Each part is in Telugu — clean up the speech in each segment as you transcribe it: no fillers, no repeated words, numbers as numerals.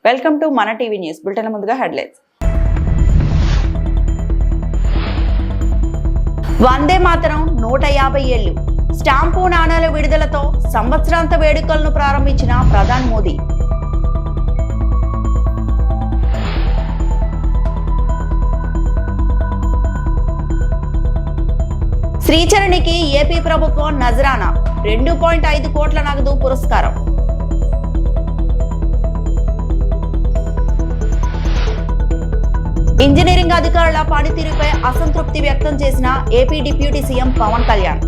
వెల్కమ్ టు మన టీవీ న్యూస్ బులెటిన్. ముందుగా హెడ్లైన్స్. వందే మాతరం 150 ఏళ్లు స్టాంపు నాణేల విడుదలతో సంవత్సరాంత వేడుకలను ప్రారంభించిన ప్రధాని మోదీ. శ్రీచరణికి ఏపీ ప్రభుత్వం నజరానా 2.5 కోట్ల నగదు పురస్కారం. ఇంజనీరింగ్ అధికారుల పనితీరుపై అసంతృప్తి వ్యక్తం చేసిన AP deputy CM Pawan Kalyan.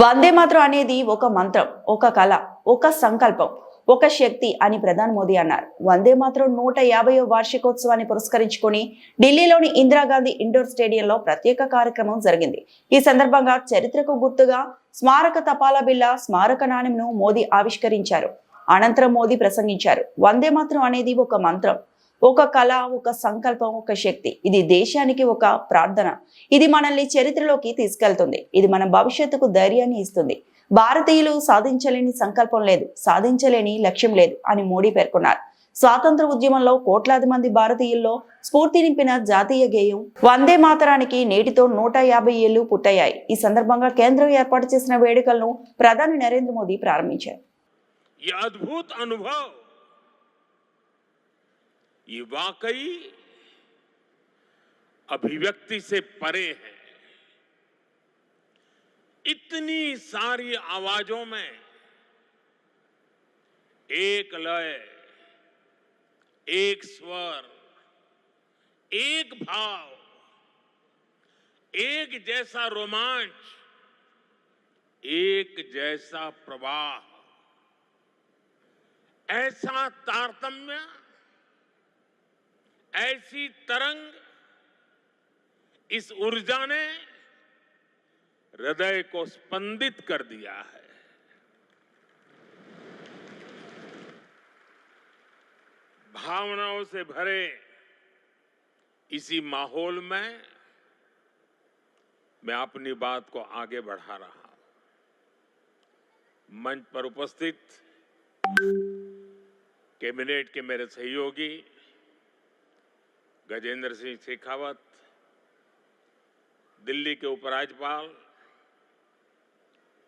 Vande Mataram అనేది ఒక మంత్రం, ఒక కళ, ఒక సంకల్పం, ఒక శక్తి అని ప్రధాని మోదీ అన్నారు. వందే మాతరం 150వ వార్షికోత్సవాన్ని పురస్కరించుకొని ఢిల్లీలోని ఇందిరాగాంధీ ఇండోర్ స్టేడియంలో ప్రత్యేక కార్యక్రమం జరిగింది. ఈ సందర్భంగా చరిత్రకు గుర్తుగా స్మారక తపాలా బిళ్ళ స్మారక నాణెంను మోదీ ఆవిష్కరించారు. అనంతరం మోదీ ప్రసంగించారు. వందే మాతరం అనేది ఒక మంత్రం, ఒక కళ, ఒక సంకల్పం, ఒక శక్తి. ఇది దేశానికి ఒక ప్రార్థన. ఇది మనల్ని చరిత్రలోకి తీసుకెళ్తుంది. ఇది మన భవిష్యత్తుకు ధైర్యాన్ని ఇస్తుంది. భారతీయులు సాధించలేని సంకల్పం లేదు, సాధించలేని లక్ష్యం లేదు అని మోడీ పేర్కొన్నారు. స్వాతంత్ర ఉద్యమంలో కోట్లాది మంది భారతీయుల్లో స్ఫూర్తి నింపిన జాతీయ గేయం వందే మాతరానికి నేటితో 150 ఏళ్లు పూర్తయ్యాయి. ఈ సందర్భంగా కేంద్రం ఏర్పాటు చేసిన వేడుకలను ప్రధాని నరేంద్ర మోదీ ప్రారంభించారు. ये अद्भुत अनुभव, ये वाकई अभिव्यक्ति से परे है। इतनी सारी आवाजों में एक लय, एक स्वर, एक भाव, एक जैसा रोमांच, एक जैसा प्रवाह, ऐसा तारतम्य, ऐसी तरंग, इस ऊर्जा ने हृदय को स्पंदित कर दिया है। भावनाओं से भरे इसी माहौल में मैं अपनी बात को आगे बढ़ा रहा हूं। मंच पर उपस्थित कैबिनेट के मेरे सहयोगी गजेंद्र सिंह शेखावत, दिल्ली के उपराज्यपाल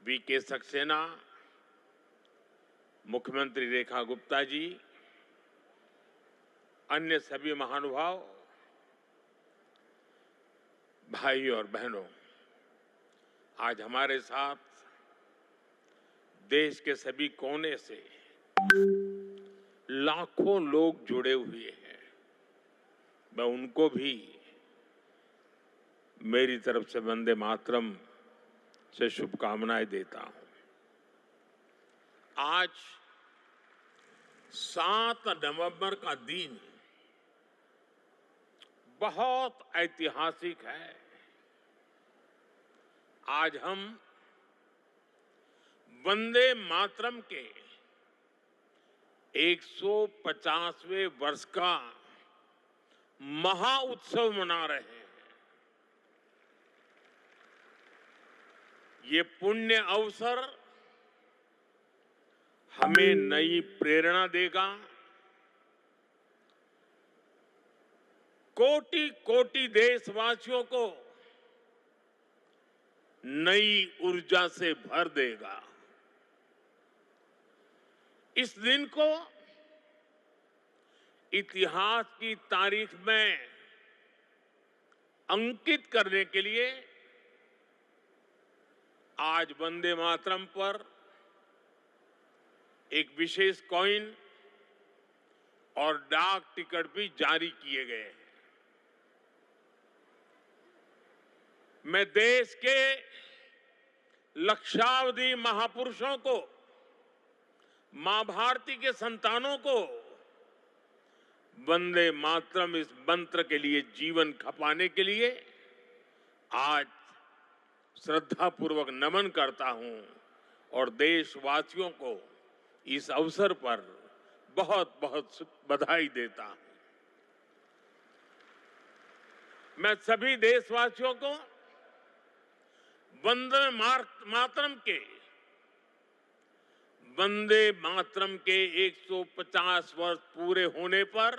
वीके सक्सेना, मुख्यमंत्री रेखा गुप्ता जी, अन्य सभी महानुभाव, भाई और बहनों, आज हमारे साथ देश के सभी कोने से लाखों लोग जुड़े हुए हैं। मैं उनको भी मेरी तरफ से वंदे मातरम से शुभकामनाएं देता हूं। आज 7 नवंबर का दिन बहुत ऐतिहासिक है। आज हम वंदे मातरम के 150वें वर्ष का महा उत्सव मना रहे हैं। ये पुण्य अवसर हमें नई प्रेरणा देगा, कोटि कोटि देशवासियों को नई ऊर्जा से भर देगा। इस दिन को इतिहास की तारीख में अंकित करने के लिए आज वंदे मातरम पर एक विशेष कॉइन और डाक टिकट भी जारी किए गए हैं। मैं देश के लक्षावधि महापुरुषों को, मां भारती के संतानों को वंदे मातरम इस मंत्र के लिए जीवन खपाने के लिए आज श्रद्धापूर्वक नमन करता हूं और देशवासियों को इस अवसर पर बहुत बहुत बधाई देता हूं। मैं सभी देशवासियों को वंदे मातरम के वंदे मातरम के 150 वर्ष पूरे होने पर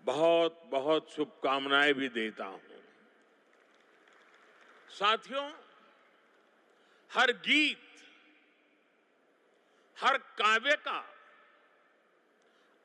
बहुत बहुत शुभकामनाएं भी देता हूं। साथियों, हर गीत, हर काव्य का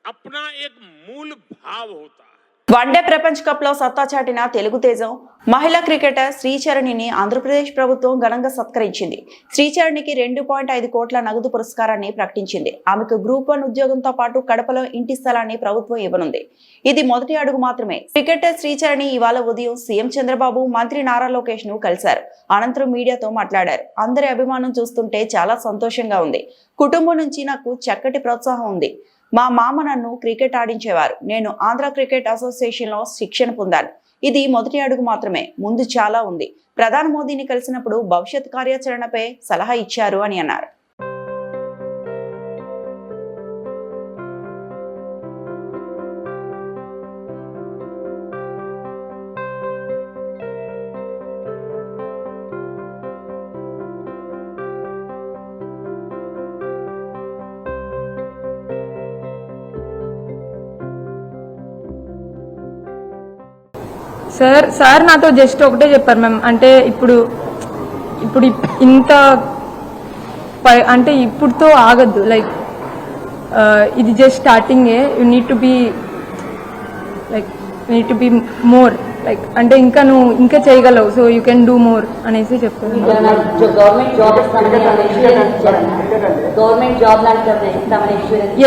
अपना एक मूल भाव होता है। వన్డే ప్రపంచ కప్ లో సత్తా చాటిన తెలుగు తేజం మహిళా క్రికెటర్ శ్రీచరణిని ఆంధ్రప్రదేశ్ ప్రభుత్వం ఘనంగా సత్కరించింది. శ్రీచరణికి 2.5 కోట్ల నగదు పురస్కారాన్ని ప్రకటించింది. ఆమెకు గ్రూప్ 1 ఉద్యోగంతో పాటు కడపలో ఇంటి స్థలాన్ని ప్రభుత్వం ఇవ్వనుంది. ఇది మొదటి అడుగు మాత్రమే. క్రికెటర్ శ్రీచరణి ఇవాళ ఉదయం సీఎం చంద్రబాబు, మంత్రి నారా లోకేష్ ను కలిశారు. అనంతరం మీడియాతో మాట్లాడారు. అందరి అభిమానం చూస్తుంటే చాలా సంతోషంగా ఉంది. కుటుంబం నుంచి నాకు చక్కటి ప్రోత్సాహం ఉంది. మా మామ నన్ను క్రికెట్ ఆడించేవారు. నేను ఆంధ్ర క్రికెట్ అసోసియేషన్ లో శిక్షణ పొందాను. ఇది మొదటి అడుగు మాత్రమే, ముందు చాలా ఉంది. ప్రధాని మోదీని కలిసినప్పుడు భవిష్యత్ కార్యాచరణపై సలహా ఇచ్చారు అని అన్నారు. సార్ నాతో జస్ట్ ఒకటే చెప్పారు మ్యామ్, అంటే ఇప్పుడు ఇంత అంటే ఇప్పుడుతో ఆగద్దు, లైక్ ఇది జస్ట్ స్టార్టింగే, you need to be more, like అంటే నువ్వు ఇంకా చేయగలవు, so you can do more అనేసి చెప్పారు.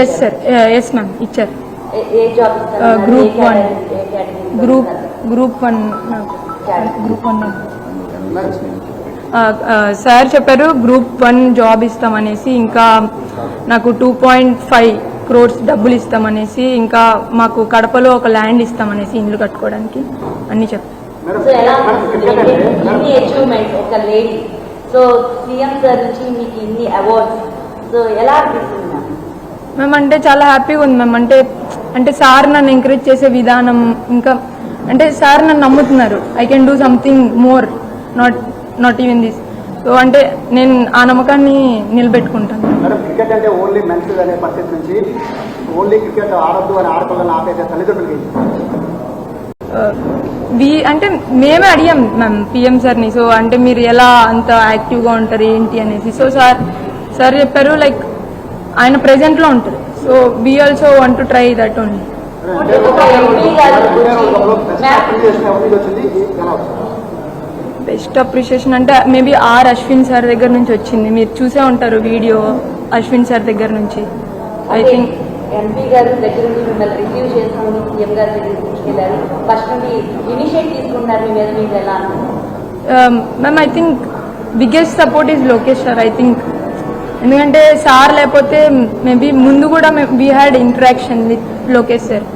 ఎస్ సార్, ఎస్ మ్యామ్ ఇచ్చారు. గ్రూప్ వన్ సార్ చెప్పారు గ్రూప్ 1 జాబ్ ఇస్తామనేసి, ఇంకా నాకు 2.5 crores డబ్బులు ఇస్తామనేసి, ఇంకా మాకు కడపలో ఒక ల్యాండ్ ఇస్తామనేసి ఇల్లు కట్టుకోవడానికి అన్ని చెప్పారు. మేము అంటే చాలా హ్యాపీగా ఉంది మ్యామ్. అంటే సార్ నన్ను ఎంకరేజ్ చేసే విధానం, ఇంకా అంటే సార్ నన్ను నమ్ముతున్నారు. I can do something more, not even this. So అంటే నేను ఆ నమ్మకాన్ని నిలబెట్టుకుంటాను. క్రికెట్ అంటే ఓన్లీ మెన్స్ అనే పరిస్థితి నుంచి ఓన్లీ క్రికెట్ ఆడద్దు అని ఆడపిల్లలు ఆపేసే తల్లిదండ్రులకి అంటే మేమే అడిగాం మ్యామ్ పిఎం సార్ని. సో అంటే మీరు ఎలా అంత యాక్టివ్గా ఉంటారు ఏంటి అనేసి. సో సార్ చెప్పారు లైక్ ఆయన ప్రెజెంట్లో ఉంటారు. So we also want to try that only. Best appreciation అంటే మేబీ అశ్విన్ సార్ దగ్గర నుంచి వచ్చింది. మీరు చూసే ఉంటారు వీడియో అశ్విన్ సార్ దగ్గర నుంచి. ఐ థింక్ ఎంపీ గారి దగ్గర నుంచి మిమ్మల్ని రిసీవ్ చేసుకుని సీఎం గారి దగ్గర తీసుకెళ్లారు. ఫస్ట్ నుండి ఇనిషియేట్ తీసుకున్నారు, మీ మీద మీరు ఎలా? Ma'am I think biggest support is Lokesh sir. I think ఎందుకంటే సార్ లేకపోతే మేబీ ముందు కూడా we had interaction with Lokesh sir.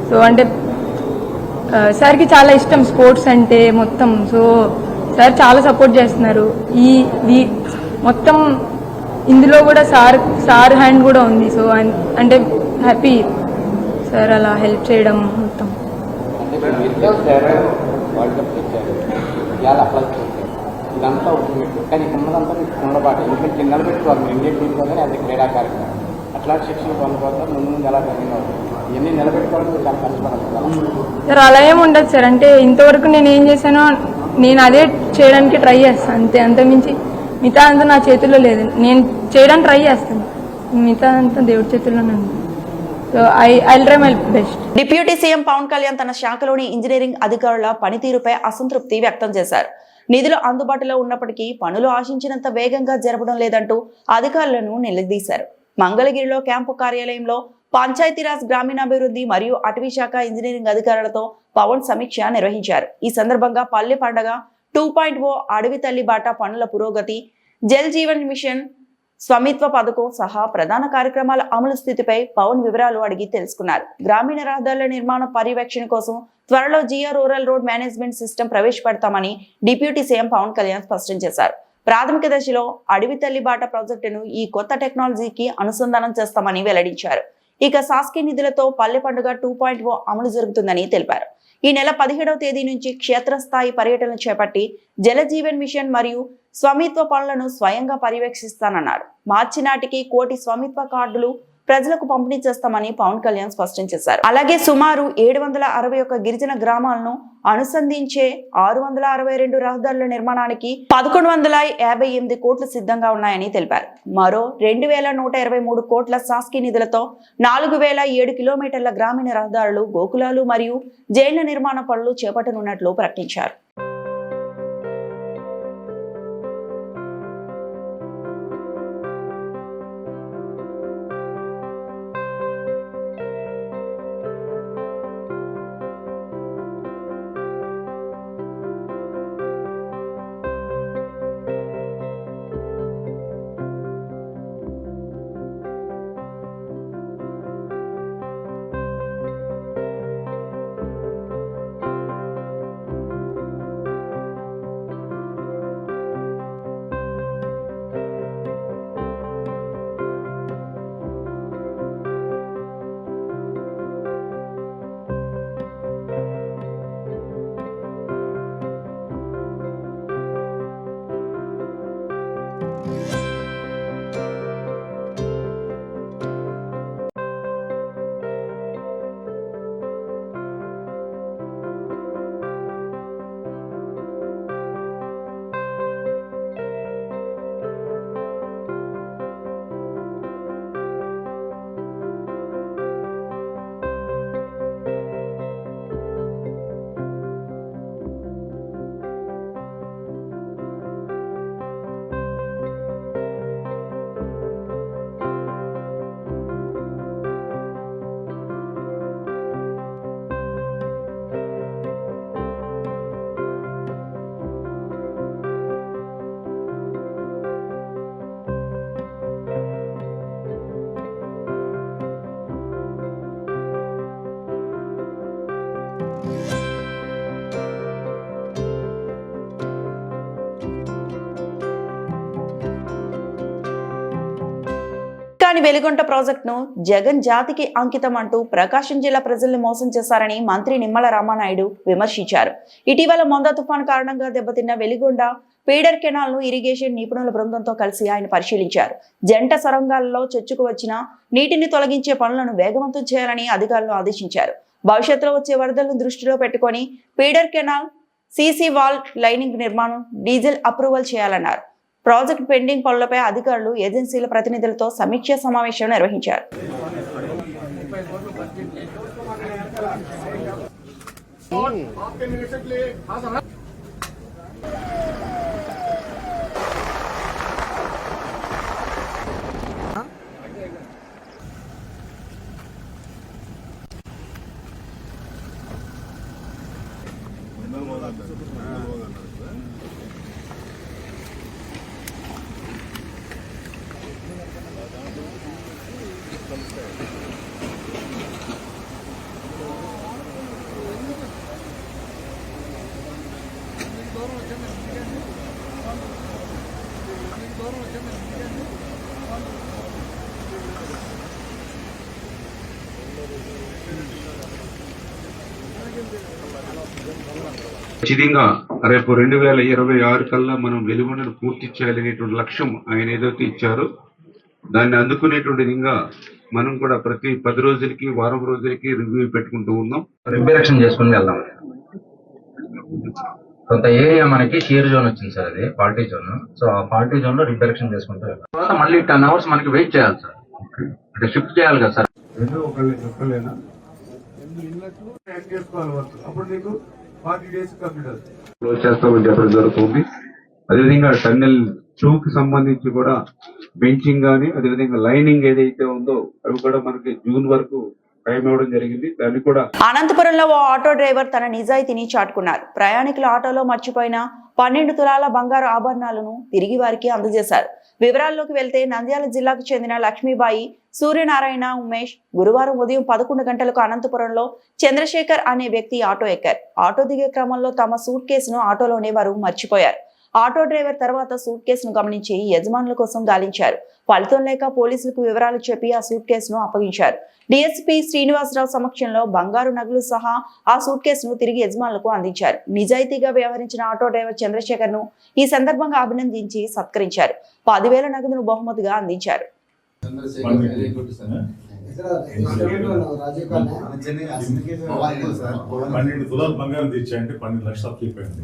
So అంటే సార్కి చాలా ఇష్టం స్పోర్ట్స్ అంటే మొత్తం. సో సార్ చాలా సపోర్ట్ చేస్తున్నారు. ఈ మొత్తం ఇందులో కూడా సార్ హ్యాండ్ కూడా ఉంది. సో అంటే హ్యాపీ సార్ అలా హెల్ప్ చేయడం మొత్తం. ఇదంతా ఉంటుంది కానీ ఉన్నదంతా మీకు ఉండబాటు, ఎందుకంటే నిలబెట్టుకోవాలి మీరు ఇండియన్ టీంలో కానీ అది క్రీడా కార్యక్రమం. అట్లాంటి శిక్షణ పొందుకోవాలి, ముందు ఎలా ట్రైనింగ్ అవుతుంది, ఇవన్నీ నిలబెట్టుకోవడానికి చాలా కష్టపడాలి సార్. అలా ఏమి ఉండదు సార్. అంటే ఇంతవరకు నేను ఏం చేశానో నేను అదే చేయడానికి ట్రై చేస్తాను అంతే. అంతకుమించి మిగతా అంతా నా చేతుల్లో లేదు. నేను చేయడానికి ట్రై చేస్తాను, మిగతా అంతా దేవుడి చేతుల్లోనే ఉంది. So I try my best. Deputy CM Pawan Kalyan తన శాఖలోని ఇంజనీరింగ్ అధికారుల పనితీరుపై అసంతృప్తి వ్యక్తం చేశారు. నిధులు అందుబాటులో ఉన్నప్పటికీ పనులు ఆశించినంత వేగంగా జరపడం లేదంటూ అధికారులను నిలదీశారు. మంగళగిరిలో క్యాంపు కార్యాలయంలో పంచాయతీరాజ్, గ్రామీణాభివృద్ధి మరియు అటవీ శాఖ ఇంజనీరింగ్ అధికారులతో పవన్ సమీక్ష నిర్వహించారు. ఈ సందర్భంగా పల్లె పండగ 2.0, అడవి తల్లి బాట పనుల పురోగతి, జల్ జీవన్ మిషన్, స్వామిత్వ పథకం సహా ప్రధాన కార్యక్రమాల అమలు స్థితిపై పవన్ వివరాలు అడిగి తెలుసుకున్నారు. గ్రామీణ రహదారుల నిర్మాణ పర్యవేక్షణ కోసం త్వరలో geo rural road management system ప్రవేశపెడతామని డిప్యూటీ సీఎం పవన్ కళ్యాణ్ స్పష్టం చేశారు. ప్రాథమిక దశలో అడవి తల్లి బాట ప్రాజెక్టును ఈ కొత్త టెక్నాలజీకి అనుసంధానం చేస్తామని వెల్లడించారు. ఇక శాసకీయ నిధులతో పల్లె పండుగ 2.0 అమలు జరుగుతుందని తెలిపారు. ఈ నెల 17వ తేదీ నుంచి క్షేత్రస్థాయి పర్యటనలు చేపట్టి జల జీవన్ మిషన్ మరియు స్వామిత్వ పనులను స్వయంగా పర్యవేక్షిస్తానన్నారు. మార్చి నాటికి 1 కోటి స్వామిత్వ కార్డులు ప్రజలకు పంపిణీ చేస్తామని పవన్ కళ్యాణ్ స్పష్టం చేశారు. అలాగే సుమారు 761 గిరిజన గ్రామాలను అనుసంధించే 662 రహదారుల నిర్మాణానికి 1158 కోట్లు సిద్ధంగా ఉన్నాయని తెలిపారు. మరో 2123 కోట్ల శాసకీయ నిధులతో 4007 కిలోమీటర్ల గ్రామీణ రహదారులు, గోకులాలు మరియు జైళ్ల నిర్మాణ పనులు చేపట్టనున్నట్లు ప్రకటించారు. కానీ వెలిగొండ ప్రాజెక్టును జగన్ జాతికి అంకితం అంటూ ప్రకాశం జిల్లా ప్రజల్ని మోసం చేశారని మంత్రి నిమ్మల రామానాయుడు విమర్శించారు. ఇటీవల మొందా తుఫాను కారణంగా దెబ్బతిన్న వెలిగొండ పీడర్ కెనాల్ ను ఇరిగేషన్ నిపుణుల బృందంతో కలిసి ఆయన పరిశీలించారు. జంట సొరంగాలలో చొచ్చుకు వచ్చిన నీటిని తొలగించే పనులను వేగవంతం చేయాలని అధికారులను ఆదేశించారు. భవిష్యత్తులో వచ్చే వరదలను దృష్టిలో పెట్టుకొని పీడర్ కెనాల్, సీసీ వాల్ లైనింగ్ నిర్మాణం, డీజిల్ అప్రూవల్ చేయాలన్నారు. ప్రాజెక్ట్ పెండింగ్ పనులపై అధికారులు, ఏజెన్సీల ప్రతినిధులతో సమీక్ష సమావేశం నిర్వహించారు. ఖచ్చితంగా రేపు 2026 కల్లా మనం వెలుగొండను పూర్తి చేయాలనేటువంటి లక్ష్యం ఆయన ఏదైతే ఇచ్చారో దాన్ని అందుకునేటువంటి విధంగా మనం కూడా ప్రతి 10 రోజులకి, వారం రోజులకి రివ్యూ పెట్టుకుంటూ ఉన్నాం. రిపేరక్షన్ చేసుకుని వెళ్దాం. కొంత ఏరియా మనకి షేర్ జోన్ వచ్చింది సార్, అది పార్టీ జోన్. సో ఆ పార్టీ జోన్ లో రిపేరక్షన్ చేసుకుంటూ వెళ్దాం. తర్వాత మళ్ళీ 10 hours మనకి వెయిట్ చేయాలి సార్, అంటే షిఫ్ట్ చేయాలి కదా సార్. చెప్పలేనా అప్పుడు నీకు 40 days క్లోజ్ చేస్తామని చెప్పడం జరుగుతుంది. అదేవిధంగా టన్నెల్ 2 కి సంబంధించి కూడా బెంచింగ్ గానీ, అదేవిధంగా లైనింగ్ ఏదైతే ఉందో అవి కూడా మనకి జూన్ వరకు టైం ఇవ్వడం జరిగింది. దాన్ని కూడా అనంతపురంలో ఓ ఆటో డ్రైవర్ తన నిజాయితీని చాటుకున్నారు. ప్రయాణికుల ఆటోలో మర్చిపోయిన 12 తులాల బంగారు ఆభరణాలను తిరిగి వారికి అందజేశారు. వివరాల్లోకి వెళ్తే నంద్యాల జిల్లాకు చెందిన లక్ష్మీబాయి, సూర్యనారాయణ, ఉమేష్ గురువారం ఉదయం 11 గంటలకు అనంతపురంలో చంద్రశేఖర్ అనే వ్యక్తి ఆటో ఎక్కారు. ఆటో దిగే క్రమంలో తమ సూట్ కేసును ఆటోలోనే వారు మర్చిపోయారు. ఆటో డ్రైవర్ తర్వాత సూట్ కేసును గమనించి యజమానుల కోసం గాలించారు. ఫలితం లేక పోలీసులకు వివరాలు చెప్పి ఆ సూట్ కేసును అప్పగించారు. డీఎస్పీ శ్రీనివాసరావు సమక్షంలో బంగారు నగలు సహా ఆ సూట్ కేసును తిరిగి యజమానులకు అందించారు. నిజాయితీగా వ్యవహరించిన ఆటో డ్రైవర్ చంద్రశేఖర్ ను ఈ సందర్భంగా అభినందించి సత్కరించారు. 10,000 నగదును బహుమతిగా అందించారు. బంగారం తెచ్చాయంటే 12 లక్షలు అయిపోయింది.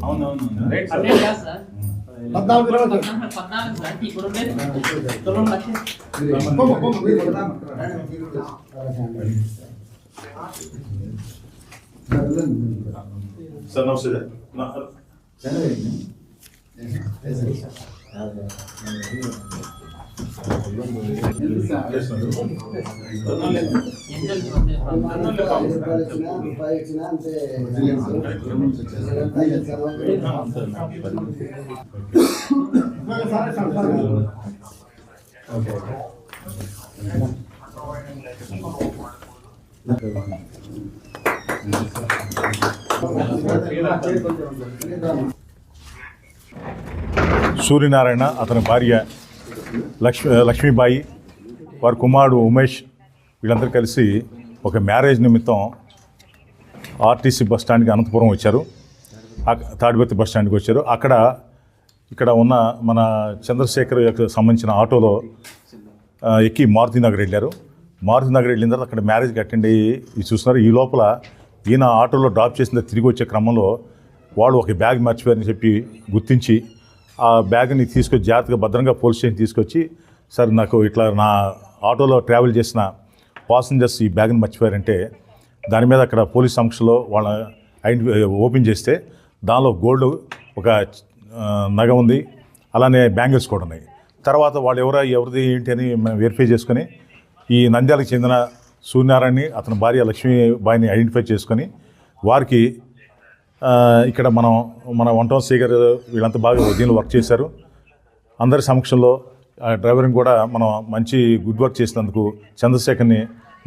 సార్ నమస్తే. సూర్యనారాయణ, అతని భార్య లక్ష్మీబాయి, వారి కుమారుడు ఉమేష్ వీళ్ళందరూ కలిసి ఒక మ్యారేజ్ నిమిత్తం ఆర్టీసీ బస్ స్టాండ్కి అనంతపురం వచ్చారు. తాడిపత్రి బస్ స్టాండ్కి వచ్చారు. ఇక్కడ ఉన్న మన చంద్రశేఖర్ యొక్క సంబంధించిన ఆటోలో ఎక్కి మారుతినగర్ వెళ్ళారు. మారుతినగర్ వెళ్ళిన తర్వాత అక్కడ మ్యారేజ్కి అటెండ్ అయ్యి చూస్తున్నారు. ఈ లోపల ఈయన ఆటోలో డ్రాప్ చేసిన తిరిగి వచ్చే క్రమంలో వాళ్ళు ఒక బ్యాగ్ మర్చిపోయారని చెప్పి గుర్తించి ఆ బ్యాగ్ని తీసుకొచ్చి జాగ్రత్తగా భద్రంగా పోలీస్ స్టేషన్ తీసుకొచ్చి, సార్ నాకు ఇట్లా నా ఆటోలో ట్రావెల్ చేసిన పాసెంజర్స్ ఈ బ్యాగ్ని మర్చిపోయారంటే దాని మీద అక్కడ పోలీస్ సమక్షంలో వాళ్ళ ఓపెన్ చేస్తే దానిలో గోల్డ్ ఒక నగ ఉంది, అలానే బ్యాంగిల్స్ కూడా ఉన్నాయి. తర్వాత వాళ్ళు ఎవరిది ఏంటి అని మేము వెరిఫై చేసుకొని ఈ నంద్యాలకు చెందిన సూర్యనారాయణని, అతని భార్య లక్ష్మీబాయిని ఐడెంటిఫై చేసుకొని వారికి ఇక్కడ మన వంటోన్ శేఖర్ వీళ్ళంతా బాగా దీనిలో వర్క్ చేశారు. అందరి సమక్షంలో డ్రైవర్ని కూడా మనం మంచి గుడ్ వర్క్ చేసినందుకు చంద్రశేఖర్ని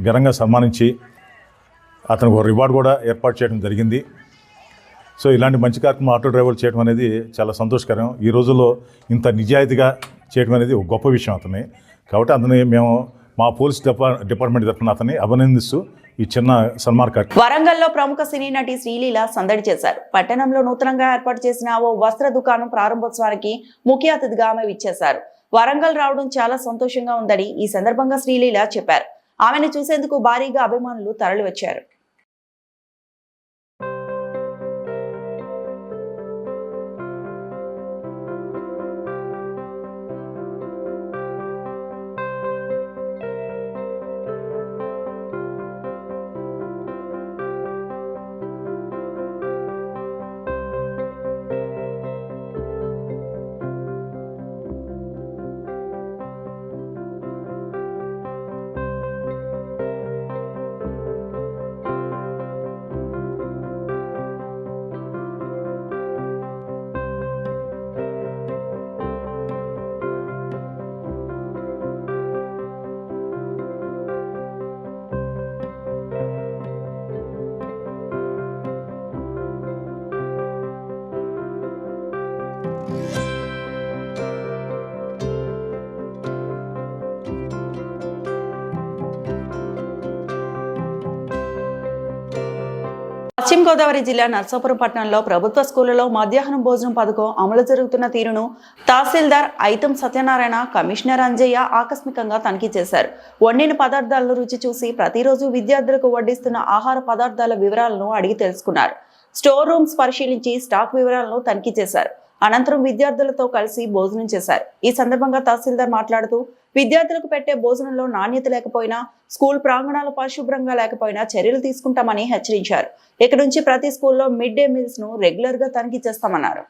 ఘనంగా సన్మానించి అతనికి ఒక రివార్డు కూడా ఏర్పాటు చేయడం జరిగింది. సో ఇలాంటి మంచి కార్యక్రమం ఆటో డ్రైవర్లు చేయడం అనేది చాలా సంతోషకరం. ఈ రోజుల్లో ఇంత నిజాయితీగా చేయడం అనేది ఒక గొప్ప విషయం అతన్ని. కాబట్టి అతన్ని మేము మా పోలీస్ డిపార్ట్మెంట్ తరఫున అతన్ని అభినందిస్తూ ఈ చిన్న సన్మాన కార్యక్రమం. వరంగల్లో ప్రముఖ సినీ నటి శ్రీలీల సందడి చేశారు. పట్టణంలో నూతనంగా ఏర్పాటు చేసిన ఓ వస్త్ర దుకాణం ప్రారంభోత్సవానికి ముఖ్య అతిథిగా ఆమె విచ్చేశారు. వరంగల్ రావడం చాలా సంతోషంగా ఉందని ఈ సందర్భంగా శ్రీలీల చెప్పారు. ఆమెను చూసేందుకు భారీగా అభిమానులు తరలివచ్చారు. పశ్చిమ గోదావరి జిల్లా నర్సాపురం పట్టణంలో ప్రభుత్వ స్కూళ్లలో మధ్యాహ్నం భోజనం పథకం అమలు జరుగుతున్న తీరును తహసీల్దార్ ఐతం సత్యనారాయణ, కమిషనర్ అంజయ్య ఆకస్మికంగా తనిఖీ చేశారు. వండిన పదార్థాలను రుచి చూసి ప్రతిరోజు విద్యార్థులకు వడ్డిస్తున్న ఆహార పదార్థాల వివరాలను అడిగి తెలుసుకున్నారు. స్టోర్ రూమ్స్ పరిశీలించి స్టాక్ వివరాలను తనిఖీ చేశారు. అనంతరం విద్యార్థులతో కలిసి భోజనం చేశారు. ఈ సందర్భంగా తహసీల్దార్ మాట్లాడుతూ విద్యార్థులకు పెట్టే భోజనంలో నాణ్యత లేకపోయినా, స్కూల్ ప్రాంగణాలు పరిశుభ్రంగా లేకపోయినా చర్యలు తీసుకుంటామని హెచ్చరించారు. ఇక నుంచి ప్రతి స్కూల్లో మిడ్ డే మీల్స్ ను రెగ్యులర్ గా తనిఖీ చేస్తామన్నారు.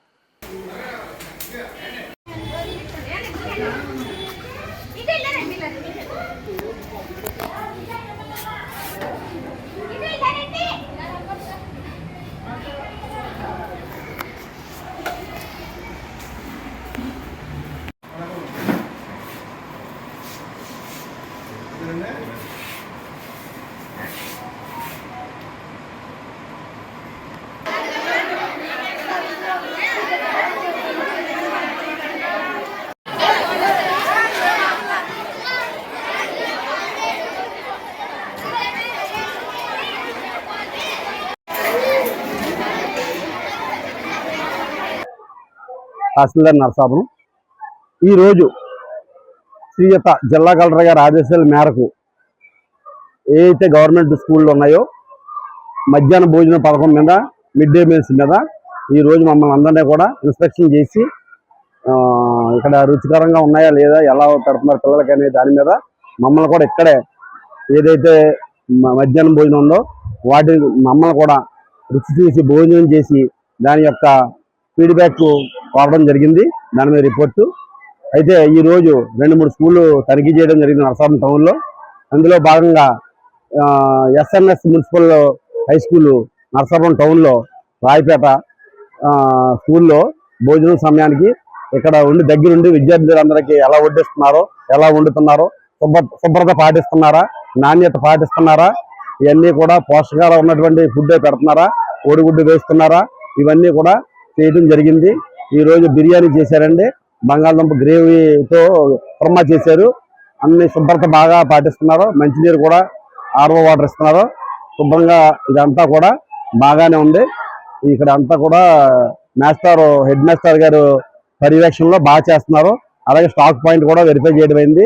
తహసీల్దార్ నరసాపురం. ఈరోజు శ్రీయుత జిల్లా కలెక్టర్ గారి ఆదేశాల మేరకు ఏదైతే గవర్నమెంట్ స్కూళ్ళు ఉన్నాయో మధ్యాహ్న భోజన పథకం మీద, మిడ్ డే మీల్స్ మీద ఈరోజు మమ్మల్ని అందరినీ కూడా ఇన్స్పెక్షన్ చేసి ఇక్కడ రుచికరంగా ఉన్నాయా లేదా, ఎలా పెడుతున్నారు పిల్లలకి అనే దాని మీద మమ్మల్ని కూడా ఇక్కడే ఏదైతే మధ్యాహ్నం భోజనం ఉందో వాటిని మమ్మల్ని కూడా రుచి చూసి భోజనం చేసి దాని యొక్క ఫీడ్బ్యాక్ వాడడం జరిగింది. దాని మీద రిపోర్టు అయితే ఈరోజు 2-3 స్కూళ్ళు తనిఖీ చేయడం జరిగింది నరసాపురం టౌన్లో. అందులో భాగంగా SNS municipal high school Narasapuram టౌన్లో రాయపేట స్కూల్లో భోజనం సమయానికి ఇక్కడ దగ్గరుండి విద్యార్థులందరికీ ఎలా వడ్డిస్తున్నారో, ఎలా వండుతున్నారో, శుభ్రత పాటిస్తున్నారా, నాణ్యత పాటిస్తున్నారా, ఇవన్నీ కూడా పోషకాలు ఉన్నటువంటి ఫుడ్ పెడుతున్నారా, కోడిగుడ్డు వేస్తున్నారా, ఇవన్నీ కూడా చేయడం జరిగింది. ఈరోజు బిర్యానీ చేశారండి, బంగాళదుంప గ్రేవీతో కుర్మా చేశారు. అన్ని శుభ్రత బాగా పాటిస్తున్నారు. మంచినీరు కూడా ఆర్ఓ వాటర్ ఇస్తున్నారు. శుభ్రంగా ఇదంతా కూడా బాగానే ఉంది. ఇక్కడ అంతా కూడా హెడ్ మాస్టర్ గారు పర్యవేక్షణలో బాగా చేస్తున్నారు. అలాగే స్టాక్ పాయింట్ కూడా వెరిఫై చేయడం అయింది.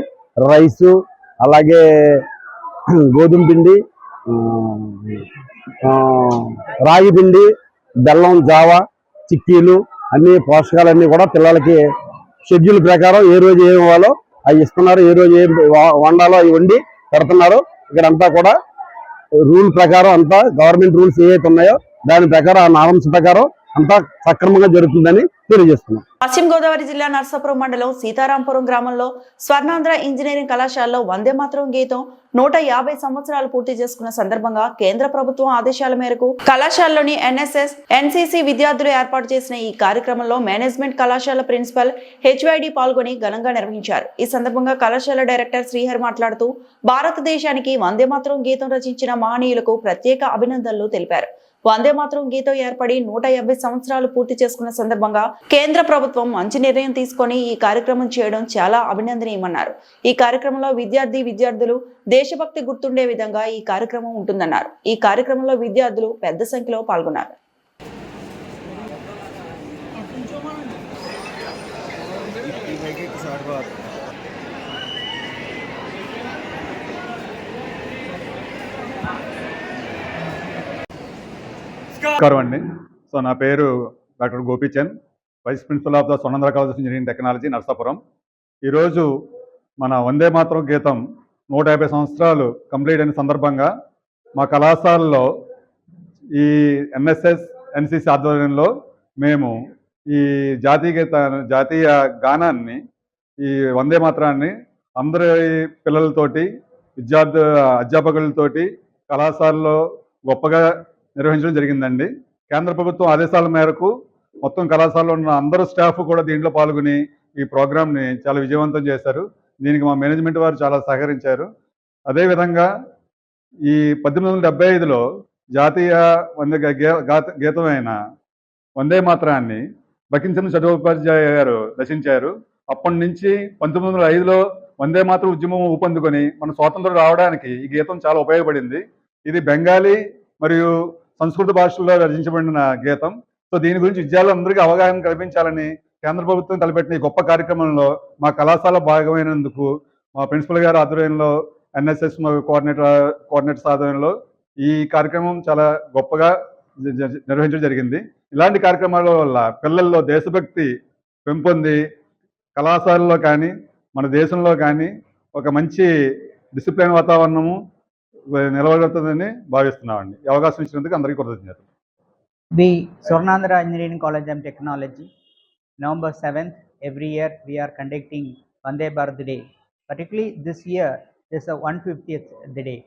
రైసు, అలాగే గోధుమ పిండి, రాగి పిండి, బెల్లం, జావ, చిక్కీలు అన్ని పోషకాలన్నీ కూడా పిల్లలకి షెడ్యూల్ ప్రకారం ఏ రోజు ఏమి ఇవ్వాలో అవి ఇస్తున్నారు. ఏ రోజు ఏం వండాలో అవి వండి పెడుతున్నారు. ఇక్కడంతా కూడా రూల్ ప్రకారం అంతా గవర్నమెంట్ రూల్స్ ఏవైతే ఉన్నాయో దాని ప్రకారం, ఆ నార్మ్స్ ప్రకారం అంతా సక్రమంగా జరుగుతుందని తెలియజేస్తున్నాం. పశ్చిమ గోదావరి జిల్లా నర్సాపురం మండలం సీతారాంపురం గ్రామంలో స్వర్ణాంధ్ర ఇంజనీరింగ్ కళాశాలలో వందే మాతరం గీతం 150 సంవత్సరాలు పూర్తి చేసుకున్న సందర్భంగా కేంద్ర ప్రభుత్వం ఆదేశాల మేరకు కళాశాలలోని ఎన్ఎస్ఎస్, ఎన్సీసీ విద్యార్థులు ఏర్పాటు చేసిన ఈ కార్యక్రమంలో మేనేజ్మెంట్ కళాశాల ప్రిన్సిపల్ హెచ్వైడి పాల్గొని ఘనంగా నిర్వహించారు. ఈ సందర్భంగా కళాశాల డైరెక్టర్ శ్రీహరి మాట్లాడుతూ భారతదేశానికి వందే మాతరం గీతం రచించిన మహనీయులకు ప్రత్యేక అభినందనలు తెలిపారు. వందే మాతరం గీతం ఏర్పడి 150 సంవత్సరాలు పూర్తి చేసుకున్న సందర్భంగా కేంద్ర ప్రభుత్వం మంచి నిర్ణయం తీసుకొని ఈ కార్యక్రమం చేయడం చాలా అభినందనీయమన్నారు. ఈ కార్యక్రమంలో విద్యార్థులు దేశభక్తి గుర్తుండే విధంగా ఈ కార్యక్రమం ఉంటుందన్నారు. ఈ కార్యక్రమంలో విద్యార్థులు పెద్ద సంఖ్యలో పాల్గొన్నారు. నమస్కారం అండి. సో నా పేరు doctor Gopichand, vice principal of the Swarnandhra college of engineering technology Narsapuram. ఈరోజు మన వందే మాతరం గీతం 150 సంవత్సరాలు కంప్లీట్ అయిన సందర్భంగా మా కళాశాలలో ఈ ఎన్ఎస్ఎస్, ఎన్సీసీ ఆధ్వర్యంలో మేము ఈ జాతీయ గానాన్ని, ఈ వందే మాతరాన్ని అందరి పిల్లలతోటి, అధ్యాపకులతోటి కళాశాలలో గొప్పగా నిర్వహించడం జరిగిందండి. కేంద్ర ప్రభుత్వం ఆదేశాల మేరకు మొత్తం కళాశాలలో ఉన్న అందరూ స్టాఫ్ కూడా దీంట్లో పాల్గొని ఈ ప్రోగ్రామ్ని చాలా విజయవంతం చేశారు. దీనికి మా మేనేజ్మెంట్ వారు చాలా సహకరించారు. అదేవిధంగా ఈ 1875లో జాతీయ గీతమైన వందే మాతరాన్ని బకించంద్ర చటోపాధ్యాయ గారు రచించారు. అప్పటి నుంచి 1905లో వందే మాతరం ఉద్యమం ఊపందుకొని మన స్వాతంత్రం రావడానికి ఈ గీతం చాలా ఉపయోగపడింది. ఇది బెంగాలీ మరియు సంస్కృత భాషల్లో రచించబడిన గీతం. సో దీని గురించి విద్యార్థులందరికీ అవగాహన కల్పించాలని కేంద్ర ప్రభుత్వం తలపెట్టిన ఈ గొప్ప కార్యక్రమంలో మా కళాశాల భాగమైనందుకు మా ప్రిన్సిపల్ గారి ఆధ్వర్యంలో, ఎన్ఎస్ఎస్ కోఆర్డినేటర్స్ ఆధ్వర్యంలో ఈ కార్యక్రమం చాలా గొప్పగా నిర్వహించడం జరిగింది. ఇలాంటి కార్యక్రమాల వల్ల పిల్లల్లో దేశభక్తి పెంపొంది కళాశాలలో కానీ మన దేశంలో కానీ ఒక మంచి డిసిప్లిన్ వాతావరణము నిలబడుతుందని భావిస్తున్నామండి. ఈ అవకాశం ఇచ్చినందుకు అందరికీ కృతజ్ఞతలు. The Swarnandhra Engineering College and Technology, November 7th, every year we are conducting Vande Bharat Day. Particularly this year, this is the 150th day.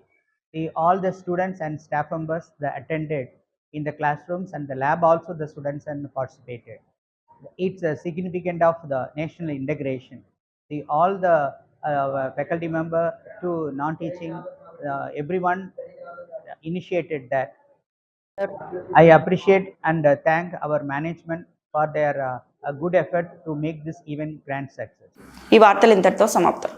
All the students and staff members that attended in the classrooms and the lab also the students and participated. It's a significant of the national integration. All the faculty member to non-teaching, everyone initiated that. I appreciate and thank our management for their good effort to make this event grand success. ఈ వార్తలు ఇంతటితో సమాప్తం.